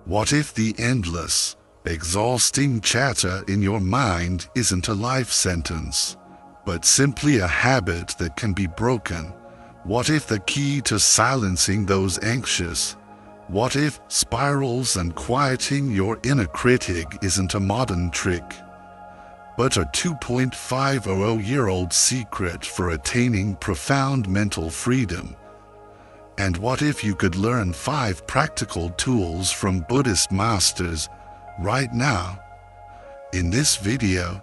What if the endless, exhausting chatter in your mind isn't a life sentence, but simply a habit that can be broken? What if the key to silencing those anxious, what if spirals and quieting your inner critic isn't a modern trick, but a 2.50-year-old secret for attaining profound mental freedom? And what if you could learn 5 practical tools from Buddhist masters right now, in this video,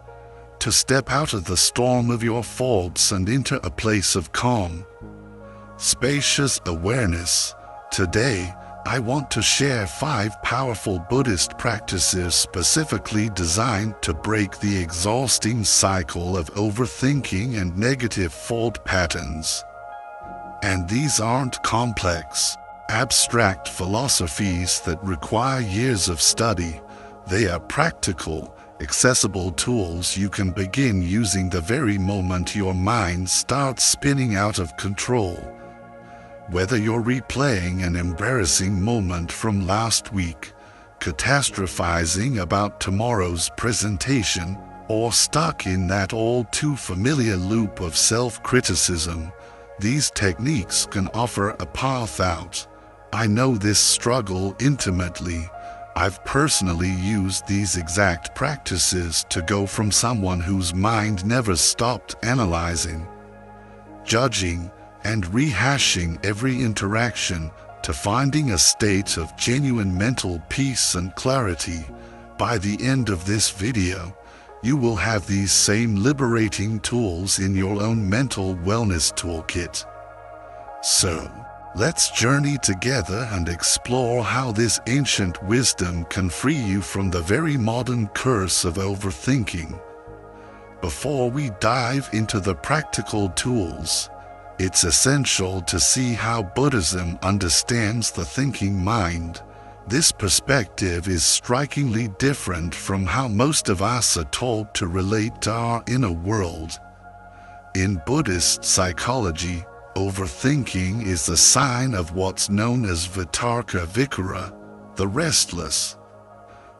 to step out of the storm of your thoughts and into a place of calm, spacious awareness? Today, I want to share 5 powerful Buddhist practices specifically designed to break the exhausting cycle of overthinking and negative thought patterns. And these aren't complex, abstract philosophies that require years of study. They are practical, accessible tools you can begin using the very moment your mind starts spinning out of control. Whether you're replaying an embarrassing moment from last week, catastrophizing about tomorrow's presentation, or stuck in that all-too-familiar loop of self-criticism, these techniques can offer a path out. I know this struggle intimately. I've personally used these exact practices to go from someone whose mind never stopped analyzing, judging, and rehashing every interaction to finding a state of genuine mental peace and clarity. By the end of this video, you will have these same liberating tools in your own mental wellness toolkit. So, let's journey together and explore how this ancient wisdom can free you from the very modern curse of overthinking. Before we dive into the practical tools, it's essential to see how Buddhism understands the thinking mind. This perspective is strikingly different from how most of us are taught to relate to our inner world. In Buddhist psychology, overthinking is the sign of what's known as vitarka vikara, the restless,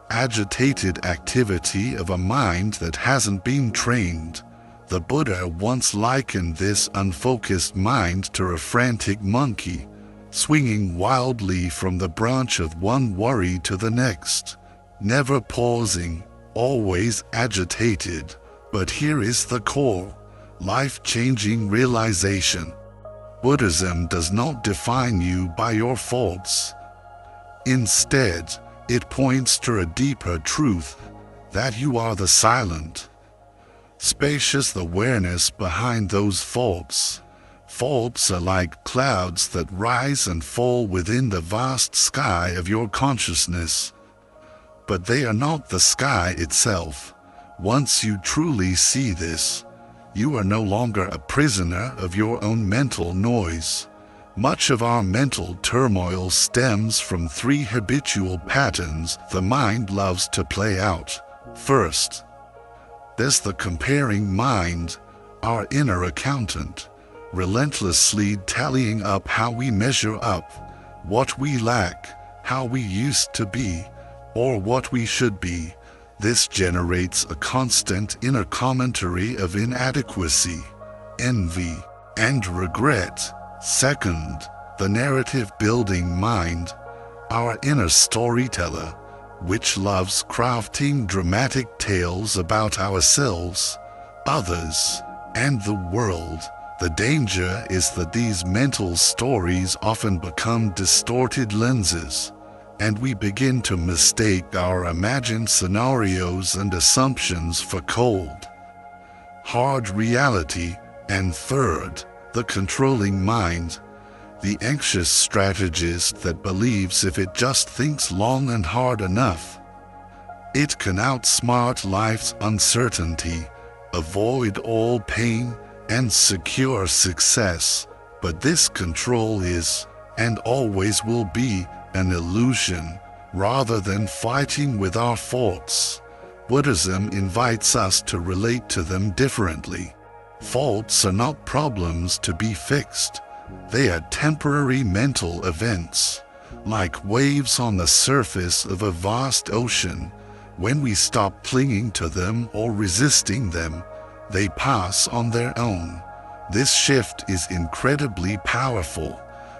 agitated activity of a mind that hasn't been trained. The Buddha once likened this unfocused mind to a frantic monkey, swinging wildly from the branch of one worry to the next, never pausing, always agitated. But here is the core, life-changing realization. Buddhism does not define you by your faults. Instead, it points to a deeper truth, that you are the silent, spacious awareness behind those faults. Faults are like clouds that rise and fall within the vast sky of your consciousness. But they are not the sky itself. Once you truly see this, you are no longer a prisoner of your own mental noise. Much of our mental turmoil stems from 3 habitual patterns the mind loves to play out. First, there's the comparing mind, our inner accountant, relentlessly tallying up how we measure up, what we lack, how we used to be, or what we should be. This generates a constant inner commentary of inadequacy, envy, and regret. Second, the narrative-building mind, our inner storyteller, which loves crafting dramatic tales about ourselves, others, and the world. The danger is that these mental stories often become distorted lenses, and we begin to mistake our imagined scenarios and assumptions for cold, hard reality. And third, the controlling mind, the anxious strategist that believes if it just thinks long and hard enough, it can outsmart life's uncertainty, avoid all pain, and secure success. But this control is, and always will be, an illusion. Rather than fighting with our faults, Buddhism invites us to relate to them differently. Faults are not problems to be fixed. They are temporary mental events. Like waves on the surface of a vast ocean. When we stop clinging to them or resisting them, they pass on their own. This shift is incredibly powerful.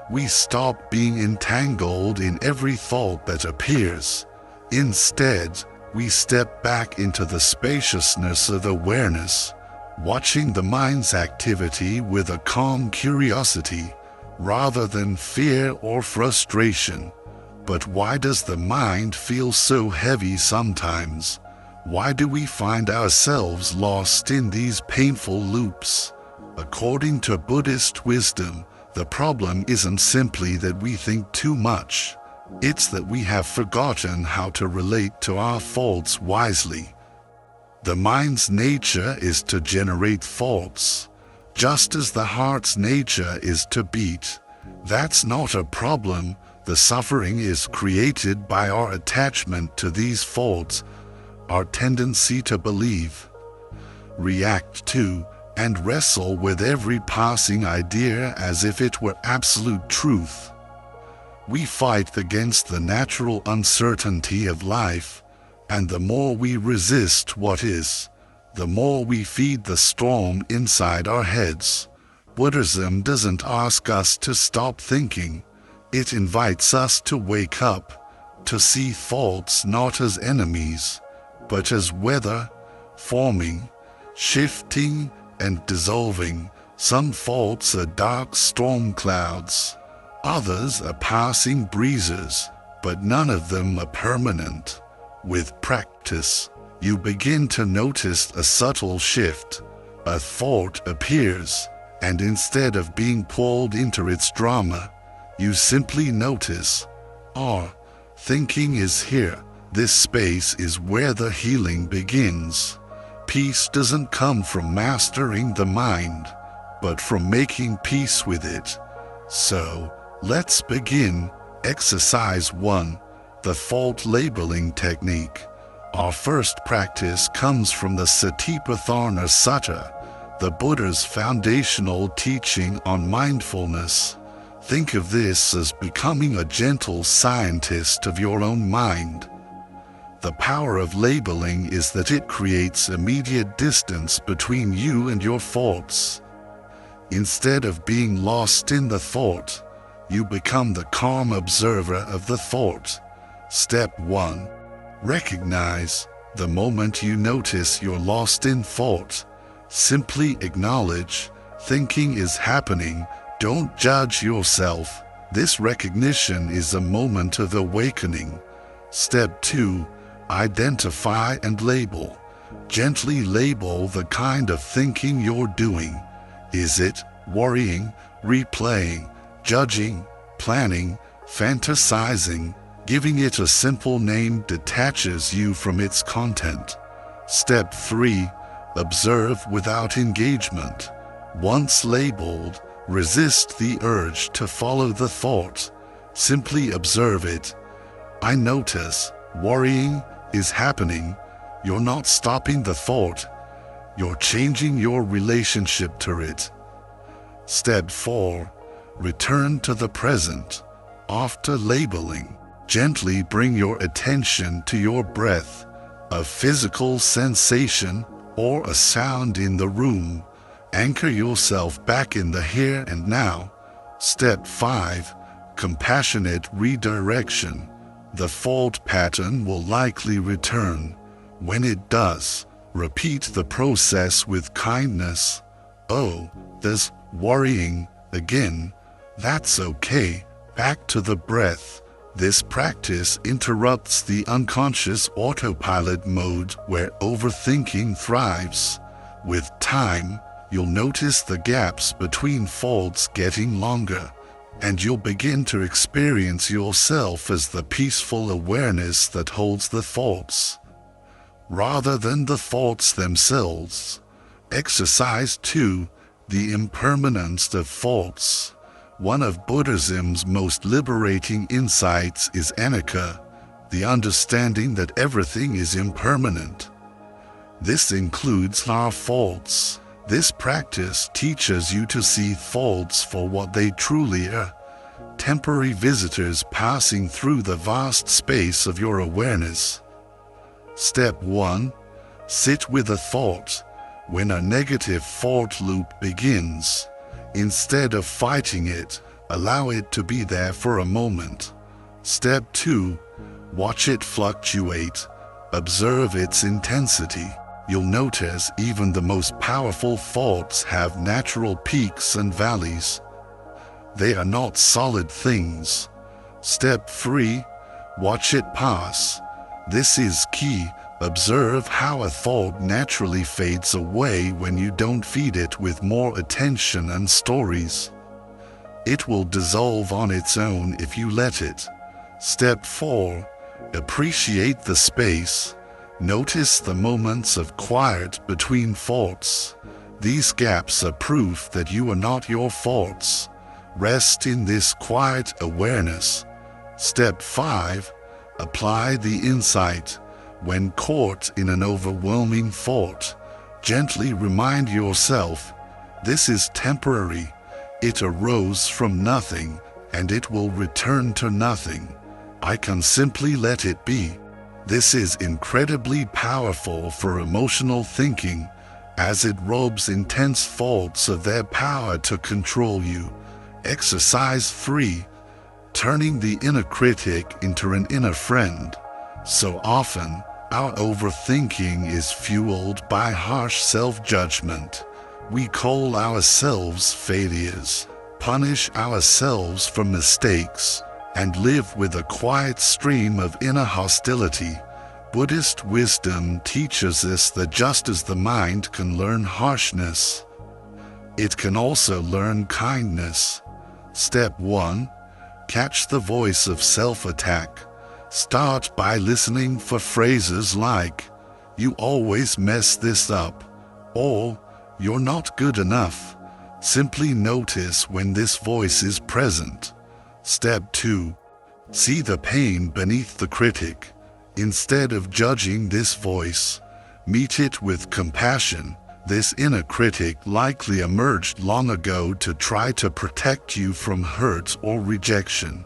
We stop being entangled in every thought that appears. Instead, we step back into the spaciousness of awareness, watching the mind's activity with a calm curiosity, rather than fear or frustration. But why does the mind feel so heavy sometimes? Why do we find ourselves lost in these painful loops? According to Buddhist wisdom, the problem isn't simply that we think too much. It's that we have forgotten how to relate to our thoughts wisely. The mind's nature is to generate thoughts, just as the heart's nature is to beat. That's not a problem. The suffering is created by our attachment to these thoughts, our tendency to believe, react to, and wrestle with every passing idea as if it were absolute truth. We fight against the natural uncertainty of life, and the more we resist what is, the more we feed the storm inside our heads. Buddhism doesn't ask us to stop thinking. It invites us to wake up, to see thoughts not as enemies, but as weather, forming, shifting, and dissolving. Some thoughts are dark storm clouds. Others are passing breezes, but none of them are permanent. With practice, you begin to notice a subtle shift. A thought appears, and instead of being pulled into its drama, you simply notice, thinking is here. This space is where the healing begins. Peace doesn't come from mastering the mind, but from making peace with it. So, let's begin. Exercise 1. The thought labeling technique. Our first practice comes from the Satipatthana Sutta, the Buddha's foundational teaching on mindfulness. Think of this as becoming a gentle scientist of your own mind. The power of labeling is that it creates immediate distance between you and your thoughts. Instead of being lost in the thought, you become the calm observer of the thought. Step 1. Recognize. The moment you notice you're lost in thought, simply acknowledge. Thinking is happening. Don't judge yourself. This recognition is a moment of awakening. Step 2. Identify and label. Gently label the kind of thinking you're doing. Is it worrying, replaying, judging, planning, fantasizing? Giving it a simple name detaches you from its content. Step 3. Observe without engagement. Once labeled, resist the urge to follow the thought. Simply observe it. I notice worrying is happening. You're not stopping the thought. You're changing your relationship to it. Step 4. Return to the present. After labeling, gently bring your attention to your breath, a physical sensation or a sound in the room. Anchor yourself back in the here and now. Step 5. Compassionate redirection. The thought pattern will likely return. When it does, repeat the process with kindness. Oh, there's worrying again. That's okay. Back to the breath. This practice interrupts the unconscious autopilot mode where overthinking thrives. With time, you'll notice the gaps between thoughts getting longer, and you'll begin to experience yourself as the peaceful awareness that holds the thoughts, rather than the thoughts themselves. Exercise 2. The impermanence of thoughts. One of Buddhism's most liberating insights is anicca, the understanding that everything is impermanent. This includes our thoughts. This practice teaches you to see thoughts for what they truly are, temporary visitors passing through the vast space of your awareness. Step 1. Sit with a thought. When a negative thought loop begins, instead of fighting it, allow it to be there for a moment. Step 2. Watch it fluctuate. Observe its intensity. You'll notice even the most powerful thoughts have natural peaks and valleys. They are not solid things. Step 3. Watch it pass. This is key. Observe how a thought naturally fades away when you don't feed it with more attention and stories. It will dissolve on its own if you let it. Step 4. Appreciate the space. Notice the moments of quiet between thoughts. These gaps are proof that you are not your thoughts. Rest in this quiet awareness. Step 5. Apply the insight. When caught in an overwhelming thought, gently remind yourself, this is temporary. It arose from nothing, and it will return to nothing. I can simply let it be. This is incredibly powerful for emotional thinking, as it robs intense thoughts of their power to control you. Exercise 3. Turning the inner critic into an inner friend. So often, our overthinking is fueled by harsh self-judgment. We call ourselves failures, punish ourselves for mistakes, and live with a quiet stream of inner hostility. Buddhist wisdom teaches us that just as the mind can learn harshness, it can also learn kindness. Step 1. Catch the voice of self-attack. Start by listening for phrases like, "You always mess this up," or "You're not good enough." Simply notice when this voice is present. Step 2. See the pain beneath the critic. Instead of judging this voice, meet it with compassion. This inner critic likely emerged long ago to try to protect you from hurt or rejection.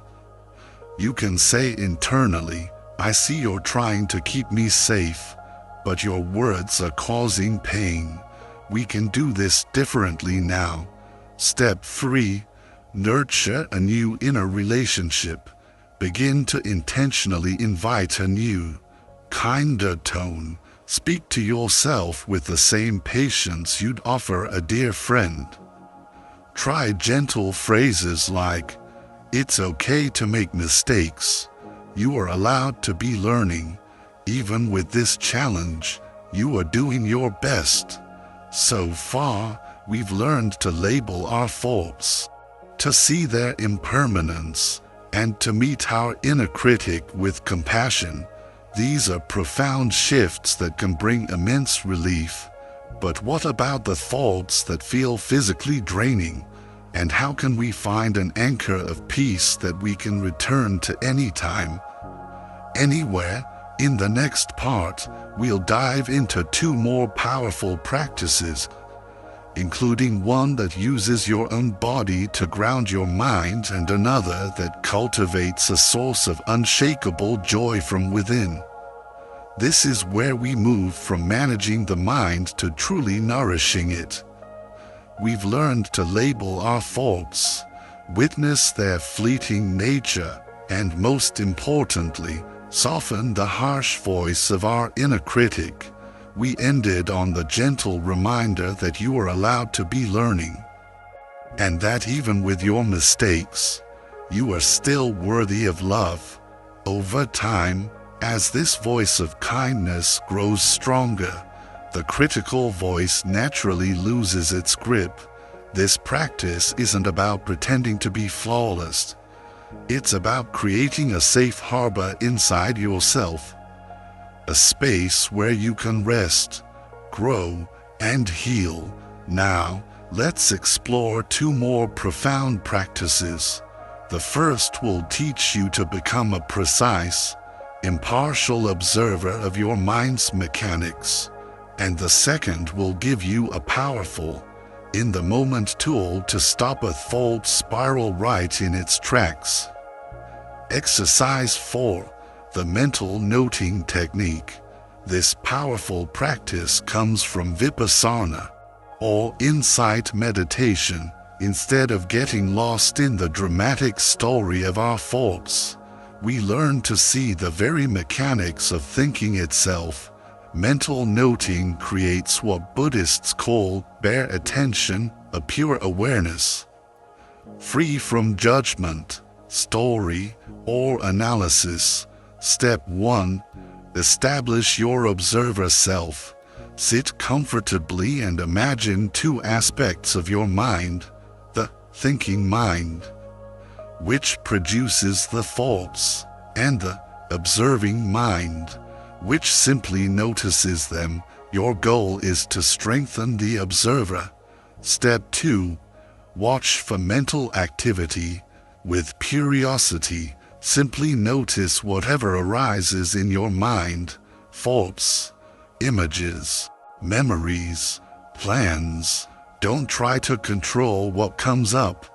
You can say internally, "I see you're trying to keep me safe, but your words are causing pain. We can do this differently now." Step 3. Nurture a new inner relationship. Begin to intentionally invite a new, kinder tone. Speak to yourself with the same patience you'd offer a dear friend. Try gentle phrases like, "It's okay to make mistakes. You are allowed to be learning. Even with this challenge, you are doing your best." So far, we've learned to label our thoughts, to see their impermanence, and to meet our inner critic with compassion. These are profound shifts that can bring immense relief. But what about the thoughts that feel physically draining? And how can we find an anchor of peace that we can return to anytime, anywhere? In the next part, we'll dive into 2 more powerful practices, including one that uses your own body to ground your mind and another that cultivates a source of unshakable joy from within. This is where we move from managing the mind to truly nourishing it. We've learned to label our thoughts, witness their fleeting nature, and most importantly, soften the harsh voice of our inner critic. We ended on the gentle reminder that you are allowed to be learning, and that even with your mistakes, you are still worthy of love. Over time, as this voice of kindness grows stronger, the critical voice naturally loses its grip. This practice isn't about pretending to be flawless. It's about creating a safe harbor inside yourself, a space where you can rest, grow, and heal. Now, let's explore 2 more profound practices. The first will teach you to become a precise, impartial observer of your mind's mechanics, and the second will give you a powerful, in the moment tool to stop a thought spiral right in its tracks. Exercise 4. The mental noting technique. This powerful practice comes from vipassana, or insight meditation. Instead of getting lost in the dramatic story of our thoughts, we learn to see the very mechanics of thinking itself. Mental noting creates what Buddhists call bare attention, a pure awareness, free from judgment, story, or analysis. Step 1. Establish your observer self. Sit comfortably and imagine two aspects of your mind: the thinking mind, which produces the thoughts, and the observing mind, which simply notices them. Your goal is to strengthen the observer. Step 2. Watch for mental activity. With curiosity, simply notice whatever arises in your mind: thoughts, images, memories, plans. Don't try to control what comes up.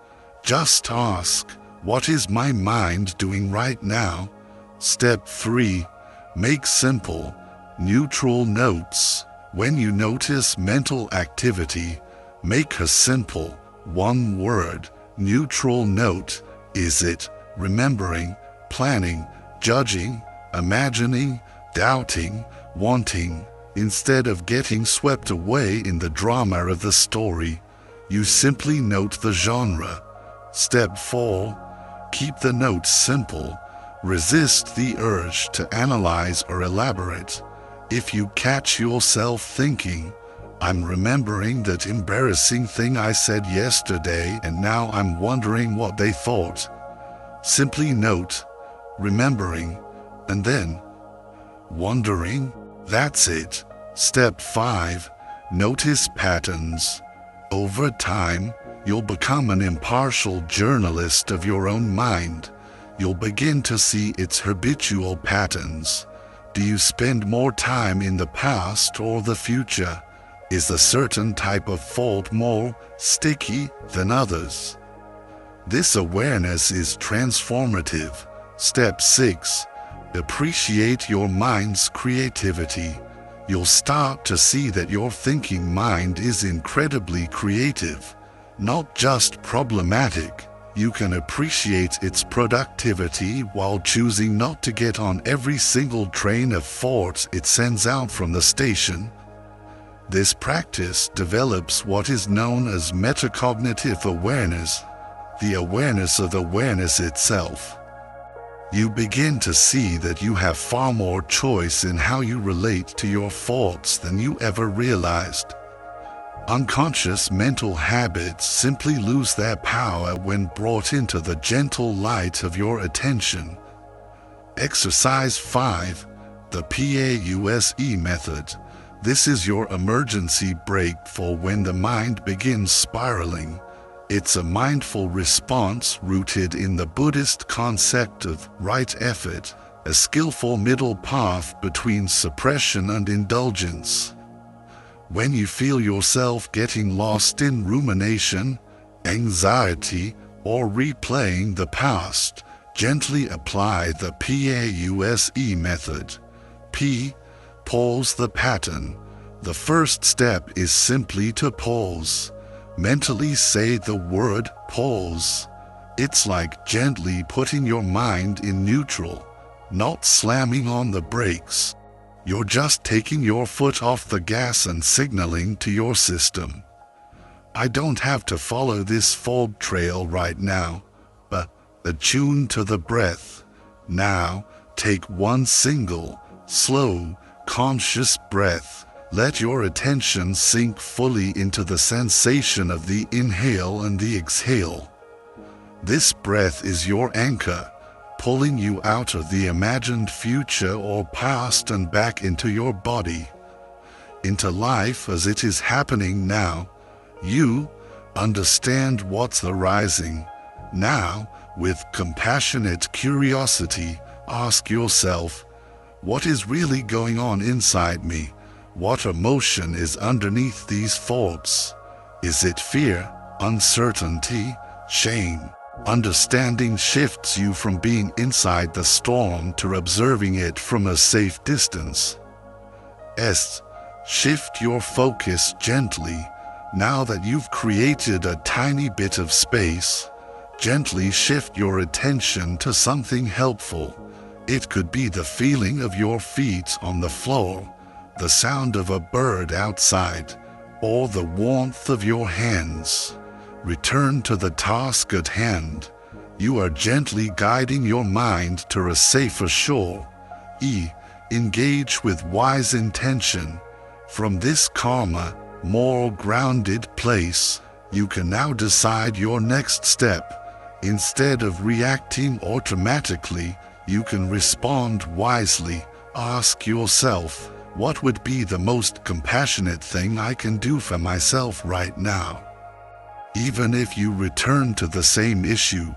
Just ask, what is my mind doing right now? Step 3. Make simple, neutral notes. When you notice mental activity, make a simple, one-word, neutral note. Is it remembering, planning, judging, imagining, doubting, wanting? Instead of getting swept away in the drama of the story, you simply note the genre. Step 4. Keep the notes simple. Resist the urge to analyze or elaborate. If you catch yourself thinking, "I'm remembering that embarrassing thing I said yesterday and now I'm wondering what they thought," simply note, remembering, and then wondering. That's it. Step 5. Notice patterns. Over time, you'll become an impartial journalist of your own mind. You'll begin to see its habitual patterns. Do you spend more time in the past or the future? Is a certain type of thought more sticky than others? This awareness is transformative. Step 6. Appreciate your mind's creativity. You'll start to see that your thinking mind is incredibly creative, not just problematic. You can appreciate its productivity while choosing not to get on every single train of thought it sends out from the station. This practice develops what is known as metacognitive awareness, the awareness of awareness itself. You begin to see that you have far more choice in how you relate to your thoughts than you ever realized. Unconscious mental habits simply lose their power when brought into the gentle light of your attention. Exercise 5. The PAUSE method. This is your emergency brake for when the mind begins spiraling. It's a mindful response rooted in the Buddhist concept of right effort, a skillful middle path between suppression and indulgence. When you feel yourself getting lost in rumination, anxiety, or replaying the past, gently apply the PAUSE method. P. Pause the pattern. The first step is simply to pause. Mentally say the word pause. It's like gently putting your mind in neutral, not slamming on the brakes. You're just taking your foot off the gas and signaling to your system, "I don't have to follow this fog trail right now," but attune to the breath. Now, take one single, slow, conscious breath. Let your attention sink fully into the sensation of the inhale and the exhale. This breath is your anchor, pulling you out of the imagined future or past and back into your body, into life as it is happening now. You understand what's arising. Now, with compassionate curiosity, ask yourself, what is really going on inside me? What emotion is underneath these thoughts? Is it fear, uncertainty, shame? Understanding shifts you from being inside the storm to observing it from a safe distance. S. Shift your focus gently. Now that you've created a tiny bit of space, gently shift your attention to something helpful. It could be the feeling of your feet on the floor, the sound of a bird outside, or the warmth of your hands. Return to the task at hand. You are gently guiding your mind to a safer shore. E. Engage with wise intention. From this calmer, more grounded place, you can now decide your next step. Instead of reacting automatically, you can respond wisely. Ask yourself, what would be the most compassionate thing I can do for myself right now? Even if you return to the same issue,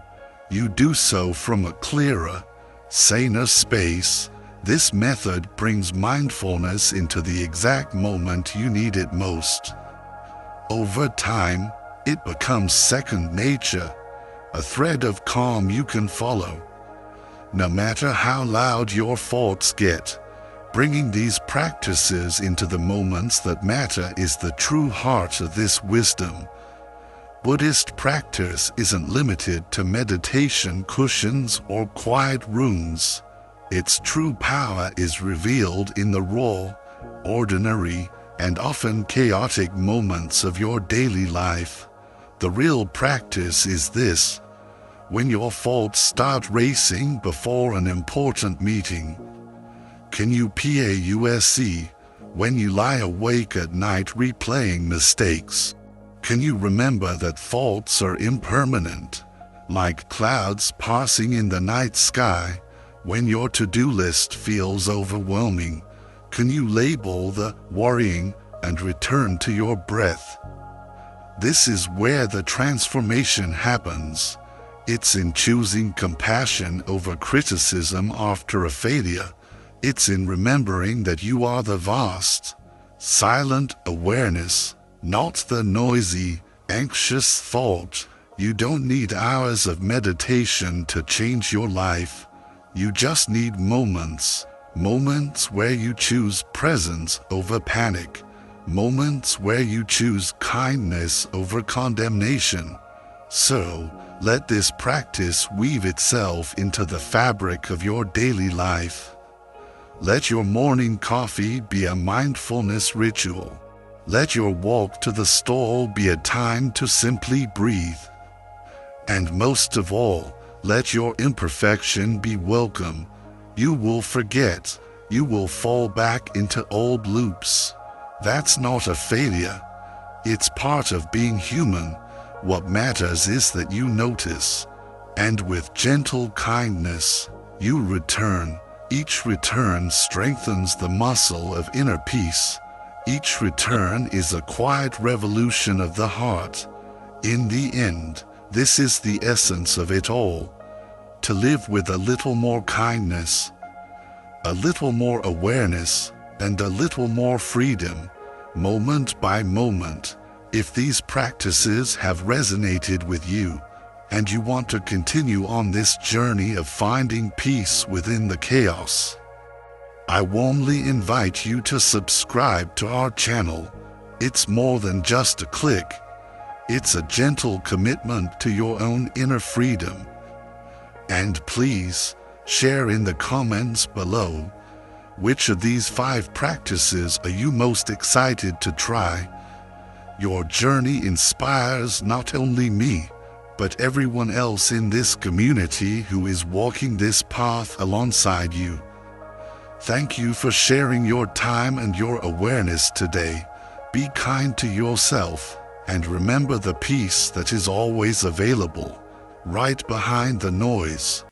you do so from a clearer, saner space. This method brings mindfulness into the exact moment you need it most. Over time, it becomes second nature, a thread of calm you can follow. No matter how loud your thoughts get, bringing these practices into the moments that matter is the true heart of this wisdom. Buddhist practice isn't limited to meditation cushions or quiet rooms. Its true power is revealed in the raw, ordinary, and often chaotic moments of your daily life. The real practice is this: when your thoughts start racing before an important meeting, can you pause? When you lie awake at night replaying mistakes, can you remember that thoughts are impermanent, like clouds passing in the night sky? When your to-do list feels overwhelming, can you label the worrying and return to your breath? This is where the transformation happens. It's in choosing compassion over criticism after a failure. It's in remembering that you are the vast, silent awareness, not the noisy, anxious thought. You don't need hours of meditation to change your life. You just need moments where you choose presence over panic, moments where you choose kindness over condemnation. So, let this practice weave itself into the fabric of your daily life. Let your morning coffee be a mindfulness ritual. Let your walk to the stall be a time to simply breathe. And most of all, let your imperfection be welcome. You will forget. You will fall back into old loops. That's not a failure. It's part of being human. What matters is that you notice. And with gentle kindness, you return. Each return strengthens the muscle of inner peace. Each return is a quiet revolution of the heart. In the end, this is the essence of it all. To live with a little more kindness, a little more awareness, and a little more freedom, moment by moment. If these practices have resonated with you, and you want to continue on this journey of finding peace within the chaos, I warmly invite you to subscribe to our channel. It's more than just a click. It's a gentle commitment to your own inner freedom. And please, share in the comments below, which of these 5 practices are you most excited to try? Your journey inspires not only me, but everyone else in this community who is walking this path alongside you. Thank you for sharing your time and your awareness today. Be kind to yourself, and remember the peace that is always available, right behind the noise.